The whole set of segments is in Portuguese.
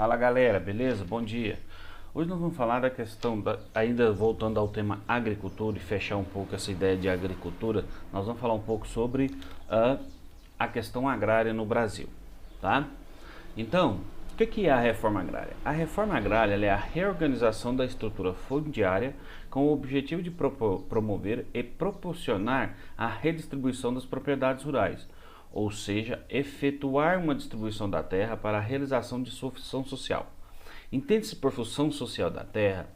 Fala galera, beleza? Bom dia. Hoje nós vamos falar da questão, ainda voltando ao tema agricultura e fechar um pouco essa ideia de agricultura, nós vamos falar um pouco sobre a questão agrária no Brasil, tá? Então, o que é a reforma agrária? A reforma agrária é a reorganização da estrutura fundiária com o objetivo de promover e proporcionar a redistribuição das propriedades rurais, ou seja, efetuar uma distribuição da terra para a realização de sua função social. Entende-se por função social da terra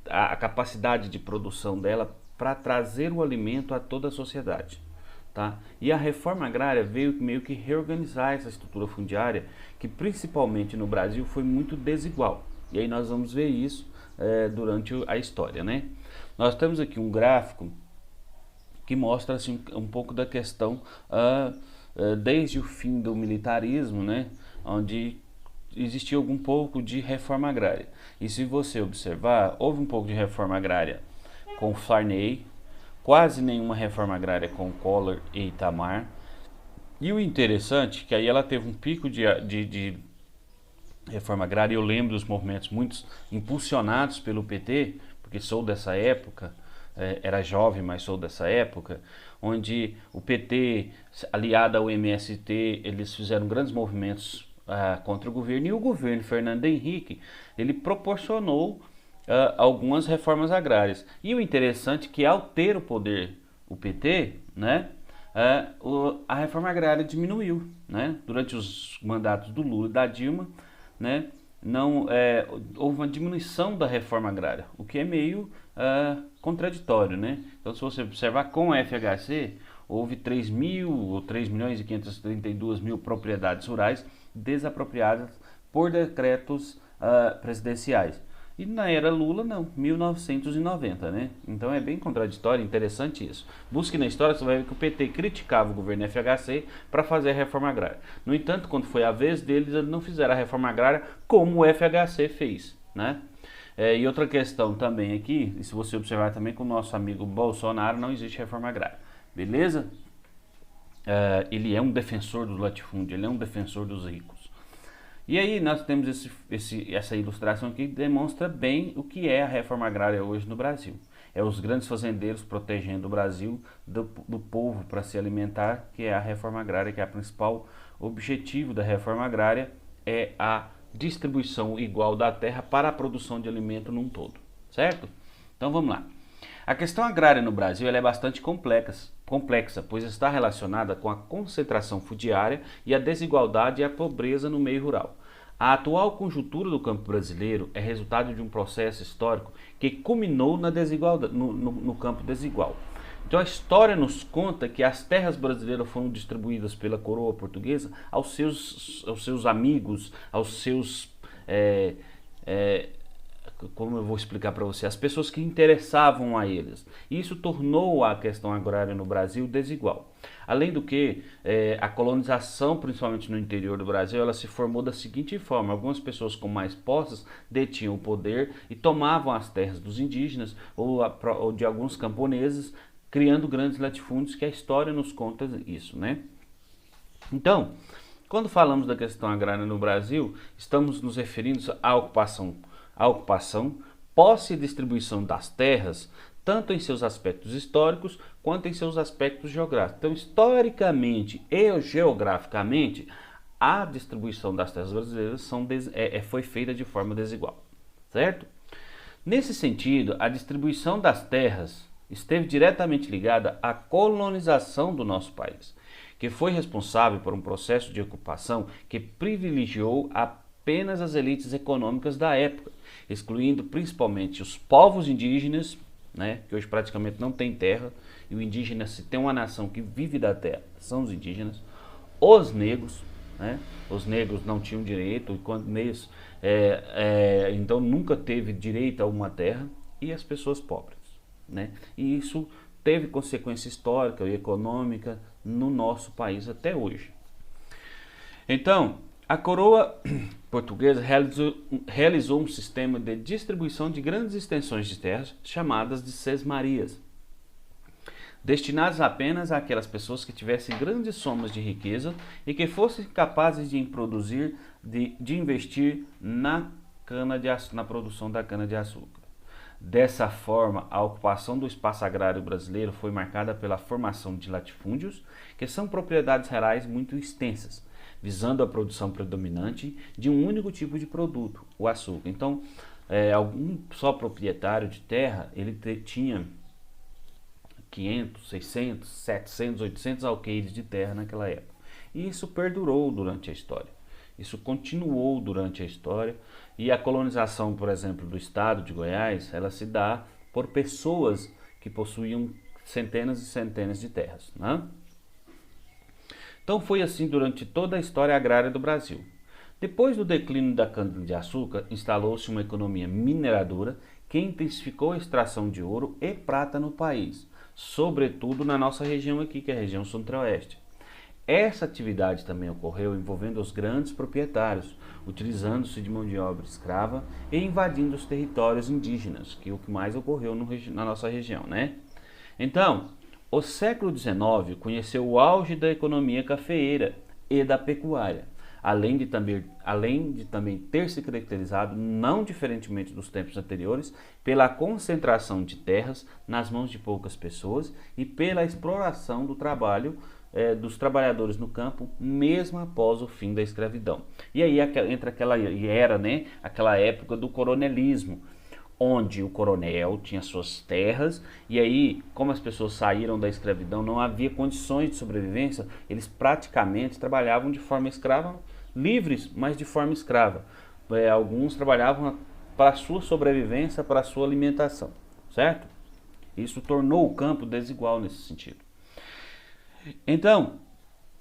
a capacidade de produção dela para trazer o alimento a toda a sociedade. Tá? E a reforma agrária veio meio que reorganizar essa estrutura fundiária, que principalmente no Brasil foi muito desigual. E aí nós vamos ver isso durante a história, né? Nós temos aqui um gráfico que mostra assim, um pouco da questão desde o fim do militarismo, né? Onde existia algum pouco de reforma agrária. E se você observar, houve um pouco de reforma agrária com Sarney, quase nenhuma reforma agrária com Collor e Itamar. E o interessante é que aí ela teve um pico de reforma agrária. Eu lembro dos movimentos muito impulsionados pelo PT, porque sou dessa época, era jovem, mas sou dessa época, onde o PT, aliado ao MST, eles fizeram grandes movimentos contra o governo, e o governo Fernando Henrique, ele proporcionou algumas reformas agrárias. E o interessante é que ao ter o poder o PT, né, a reforma agrária diminuiu, né, durante os mandatos do Lula e da Dilma, né, não houve uma diminuição da reforma agrária, o que é meio contraditório, né? Então, se você observar com o FHC, houve 3 milhões e 532 mil propriedades rurais desapropriadas por decretos presidenciais. E na era Lula, não, 1990, né? Então é bem contraditório, interessante isso. Busque na história, você vai ver que o PT criticava o governo FHC para fazer a reforma agrária. No entanto, quando foi a vez deles, eles não fizeram a reforma agrária como o FHC fez, né? E outra questão também aqui, e se você observar também com o nosso amigo Bolsonaro, não existe reforma agrária, beleza? Ele é um defensor do latifúndio, ele é um defensor dos ricos. E aí nós temos essa ilustração aqui que demonstra bem o que é a reforma agrária hoje no Brasil. É os grandes fazendeiros protegendo o Brasil do povo para se alimentar, que é a reforma agrária, que é o principal objetivo da reforma agrária, é a distribuição igual da terra para a produção de alimento num todo, certo? Então vamos lá. A questão agrária no Brasil ela é bastante complexa, pois está relacionada com a concentração fundiária e a desigualdade e a pobreza no meio rural. A atual conjuntura do campo brasileiro é resultado de um processo histórico que culminou na desigualdade, no campo desigual. Então a história nos conta que as terras brasileiras foram distribuídas pela coroa portuguesa aos seus amigos, aos seus... como eu vou explicar para você, as pessoas que interessavam a eles. Isso tornou a questão agrária no Brasil desigual. Além do que, a colonização, principalmente no interior do Brasil, ela se formou da seguinte forma: algumas pessoas com mais posses detinham o poder e tomavam as terras dos indígenas ou de alguns camponeses, criando grandes latifúndios, que a história nos conta isso, né? Então, quando falamos da questão agrária no Brasil, estamos nos referindo à ocupação, posse e distribuição das terras, tanto em seus aspectos históricos quanto em seus aspectos geográficos. Então, historicamente e geograficamente, a distribuição das terras brasileiras foi feita de forma desigual, certo? Nesse sentido, a distribuição das terras esteve diretamente ligada à colonização do nosso país, que foi responsável por um processo de ocupação que privilegiou apenas as elites econômicas da época, excluindo principalmente os povos indígenas, né, que hoje praticamente não tem terra, e o indígena, se tem uma nação que vive da terra, são os indígenas, os negros, né, os negros não tinham direito, então nunca teve direito a uma terra, e as pessoas pobres, né, e isso teve consequência histórica e econômica no nosso país até hoje. Então, a coroa portuguesa realizou um sistema de distribuição de grandes extensões de terras chamadas de sesmarias. destinados apenas àquelas pessoas que tivessem grandes somas de riqueza e que fossem capazes de produzir, de investir na na produção da cana-de-açúcar. Dessa forma, a ocupação do espaço agrário brasileiro foi marcada pela formação de latifúndios, que são propriedades rurais muito extensas, visando a produção predominante de um único tipo de produto, o açúcar. Então, algum só proprietário de terra, ele tinha 500, 600, 700, 800 alqueires de terra naquela época. E isso perdurou durante a história. Isso continuou durante a história e a colonização, por exemplo, do estado de Goiás, ela se dá por pessoas que possuíam centenas e centenas de terras, né? Então foi assim durante toda a história agrária do Brasil. Depois do declínio da cana-de-açúcar, instalou-se uma economia mineradora que intensificou a extração de ouro e prata no país, sobretudo na nossa região aqui, que é a região centro-oeste. Essa atividade também ocorreu envolvendo os grandes proprietários, utilizando-se de mão de obra escrava e invadindo os territórios indígenas, que é o que mais ocorreu na nossa região, né? Então, o século XIX conheceu o auge da economia cafeeira e da pecuária, além de também ter se caracterizado, não diferentemente dos tempos anteriores, pela concentração de terras nas mãos de poucas pessoas e pela exploração do trabalho dos trabalhadores no campo, mesmo após o fim da escravidão. E aí entra aquela época do coronelismo, onde o coronel tinha suas terras, e aí, como as pessoas saíram da escravidão, não havia condições de sobrevivência, eles praticamente trabalhavam de forma escrava, livres, mas de forma escrava. Alguns trabalhavam para a sua sobrevivência, para a sua alimentação, certo? Isso tornou o campo desigual nesse sentido. Então,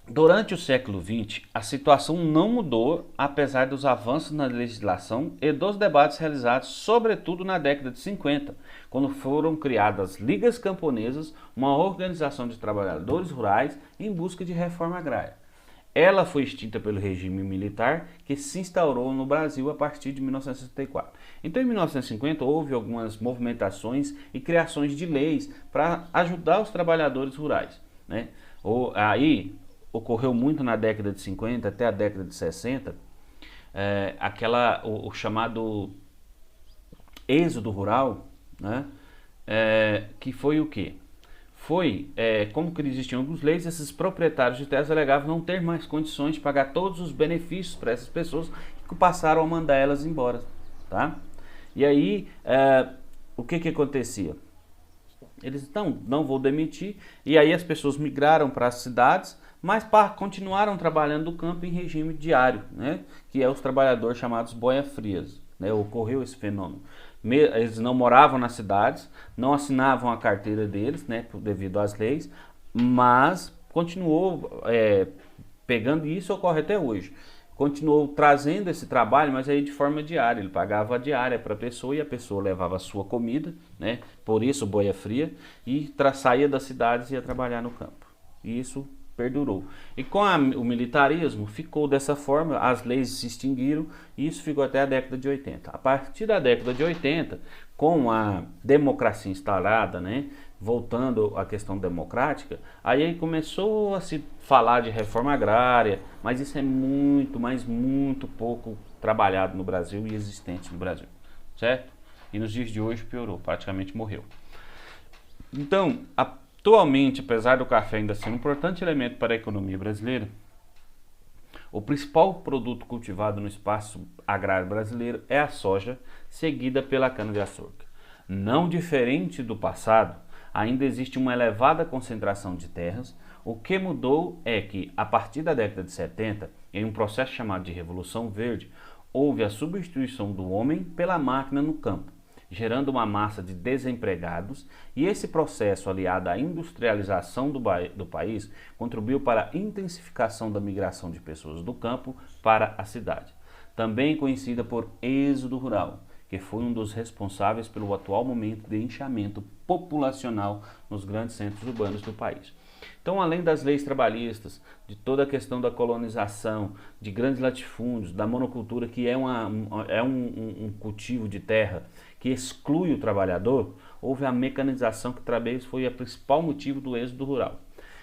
durante o século XX, a situação não mudou, apesar dos avanços na legislação e dos debates realizados, sobretudo na década de 50, quando foram criadas ligas camponesas, uma organização de trabalhadores rurais em busca de reforma agrária. Ela foi extinta pelo regime militar, que se instaurou no Brasil a partir de 1964. Então, em 1950, houve algumas movimentações e criações de leis para ajudar os trabalhadores rurais, né? Aí ocorreu muito na década de 50 até a década de 60, o chamado êxodo rural, né? Que foi o quê? Como que existiam algumas leis, esses proprietários de terras alegavam não ter mais condições de pagar todos os benefícios para essas pessoas, que passaram a mandar elas embora, tá? E aí, o que acontecia? Eles não vou demitir, e aí as pessoas migraram para as cidades, mas continuaram trabalhando no campo em regime diário, né? Que é os trabalhadores chamados boia-frias, né? Ocorreu esse fenômeno. Eles não moravam nas cidades, não assinavam a carteira deles, né? Devido às leis, mas continuou pegando, e isso ocorre até hoje. Continuou trazendo esse trabalho, mas aí de forma diária. Ele pagava a diária para a pessoa e a pessoa levava a sua comida, né? Por isso boia fria, e saía das cidades e ia trabalhar no campo. E isso perdurou. E com o militarismo ficou dessa forma, as leis se extinguiram e isso ficou até a década de 80. A partir da década de 80, com a democracia instalada, né? Voltando à questão democrática, aí começou a se falar de reforma agrária, mas isso é muito, mas muito pouco trabalhado no Brasil e existente no Brasil, certo? E nos dias de hoje piorou, praticamente morreu. Então, atualmente, apesar do café ainda ser um importante elemento para a economia brasileira, o principal produto cultivado no espaço agrário brasileiro é a soja, seguida pela cana-de-açúcar. Não diferente do passado, ainda existe uma elevada concentração de terras. O que mudou é que, a partir da década de 70, em um processo chamado de Revolução Verde, houve a substituição do homem pela máquina no campo, gerando uma massa de desempregados, e esse processo, aliado à industrialização do país, contribuiu para a intensificação da migração de pessoas do campo para a cidade, também conhecida por êxodo rural, que foi um dos responsáveis pelo atual momento de inchamento populacional nos grandes centros urbanos do país. Então, além das leis trabalhistas, de toda a questão da colonização, de grandes latifúndios, da monocultura, que é um cultivo de terra que exclui o trabalhador, houve a mecanização, que talvez foi o principal motivo do êxodo rural,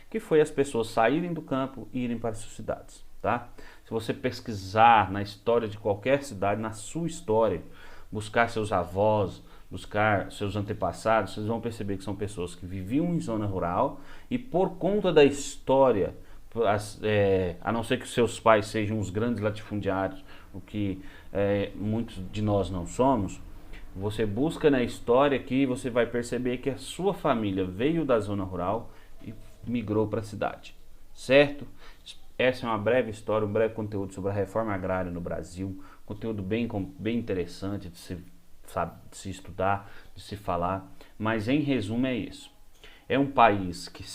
que foi as pessoas saírem do campo e irem para as suas cidades. Tá? Se você pesquisar na história de qualquer cidade, na sua história, buscar seus avós, buscar seus antepassados, vocês vão perceber que são pessoas que viviam em zona rural e por conta da história, a não ser que seus pais sejam os grandes latifundiários, o que muitos de nós não somos, você busca na história que você vai perceber que a sua família veio da zona rural e migrou para a cidade, certo? Essa é uma breve história, um breve conteúdo sobre a reforma agrária no Brasil, conteúdo bem interessante de se estudar, de se falar, mas em resumo é isso. É um país que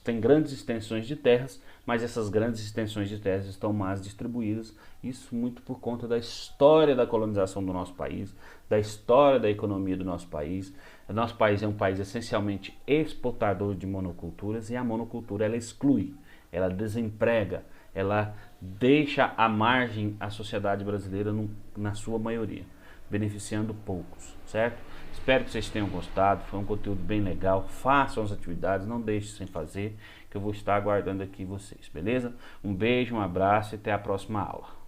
tem grandes extensões de terras, mas essas grandes extensões de terras estão mais distribuídas, isso muito por conta da história da colonização do nosso país, da história da economia do nosso país. O nosso país é um país essencialmente exportador de monoculturas e a monocultura ela exclui, ela desemprega, ela deixa à margem a sociedade brasileira na sua maioria, beneficiando poucos, certo? Espero que vocês tenham gostado, foi um conteúdo bem legal, façam as atividades, não deixem sem fazer, que eu vou estar aguardando aqui vocês, beleza? Um beijo, um abraço e até a próxima aula.